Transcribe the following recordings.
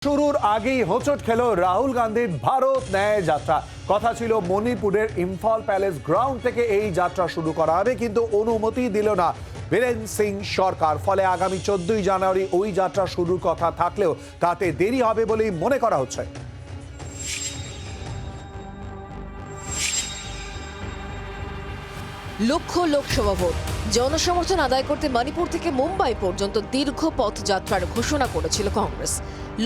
শুরুর আগেই হোঁচট খেল রাহুল গান্ধীর ভারত ন্যায় যাত্রা। কথা ছিল মণিপুরের ইম্ফল প্যালেস গ্রাউন্ড থেকে এই যাত্রা শুরু করা হবে, কিন্তু অনুমতি দিল না বীরেন সিং সরকার। ফলে আগামী 14 জানুয়ারি ওই যাত্রা শুরুর কথা থাকলেও তাতে দেরি হবে বলেই মনে করা হচ্ছে। লক্ষ লোকসভা ভোট, জনসমর্থন আদায় করতে মণিপুর থেকে মুম্বাই পর্যন্ত দীর্ঘ পথযাত্রার ঘোষণা করেছিল কংগ্রেস।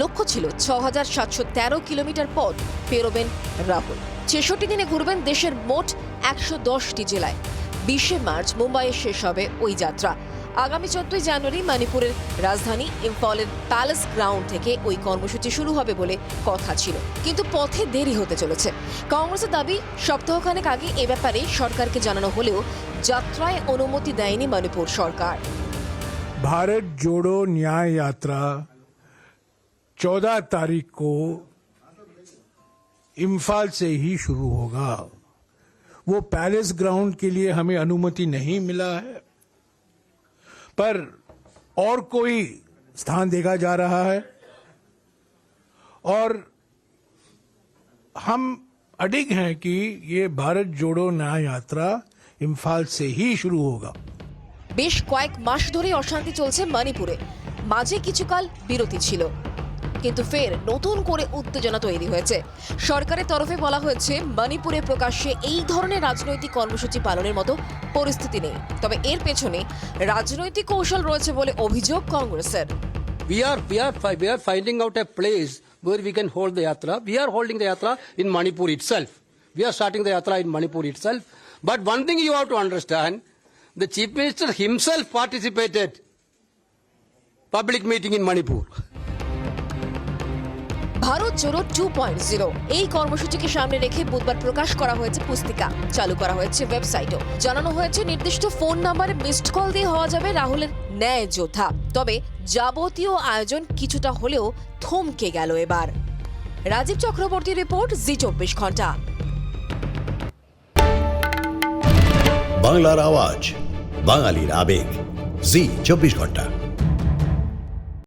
লক্ষ্য ছিল ৬,৭১৩ কিলোমিটার পথ পেরোবেন রাহুল। ৬৬ দিনে ঘুরবেন দেশের মোট ১১০টি জেলায়। ২০ মার্চ মুম্বাইয়ে শেষ হবে ওই যাত্রা। আগামী 14 জানুয়ারি মণিপুরের রাজধানী ইম্ফলের প্যালেস গ্রাউন্ড থেকে ওই কর্মসূচি শুরু হবে বলে কথা ছিল, কিন্তু পথে দেরি হতে চলেছে। কংগ্রেসের দাবি, সপ্তাহখানেক আগে এ ব্যাপারে সরকারকে জানানো হলেও যাত্রায় অনুমতি দেয়নি মণিপুর সরকার। भारत जोड़ो न्याय यात्रा 14 तारीख को इम्फाल से ही शुरू होगा। वो पैलेस ग्राउंड के लिए हमें अनुमति नहीं मिला है, पर और कोई स्थान देखा जा रहा है और हम अडिग हैं कि ये भारत जोड़ो न्याय यात्रा इम्फाल से ही शुरू होगा। বেশ কয়েক মাস ধরে অশান্তি চলছে মণিপুরে। মাঝে কিছুকাল বিরতি ছিল, কিন্তু ফের নতুন করে উত্তেজনা তৈরি হয়েছে। সরকারের তরফে বলা হয়েছে মণিপুরে প্রকাশ্যে এই ধরনের রাজনৈতিক কর্মসূচি পালনের মতো পরিস্থিতি নেই, তবে এর পেছনে রাজনৈতিক কৌশল রয়েছে বলে অভিযোগ কংগ্রেসের। We are finding out a place where we can hold the yatra. We are holding the yatra in Manipur itself. We are starting the yatra in Manipur itself. But one thing you have to understand, the Chief Minister himself participated public meeting in Manipur. Bharat জোড়ো 2.0 এই কর্মসূচিকে সামনে রেখে বুধবার প্রকাশ করা হয়েছে পুস্তিকা, চালু করা হয়েছে ওয়েবসাইটও। জানানো হয়েছে নির্দিষ্ট ফোন নম্বরে মিসড কল দিয়ে হওয়া যাবে রাহুলের ন্যায় যোদ্ধা। তবে যাবতীয় আয়োজন কিছুটা হলেও থমকে গেল এবার। রাজীব চক্রবর্তী রিপোর্ট, জি 24 ঘন্টা। বাংলার আওয়াজ, বাঙালির আবেগ, জি 24 ঘন্টা।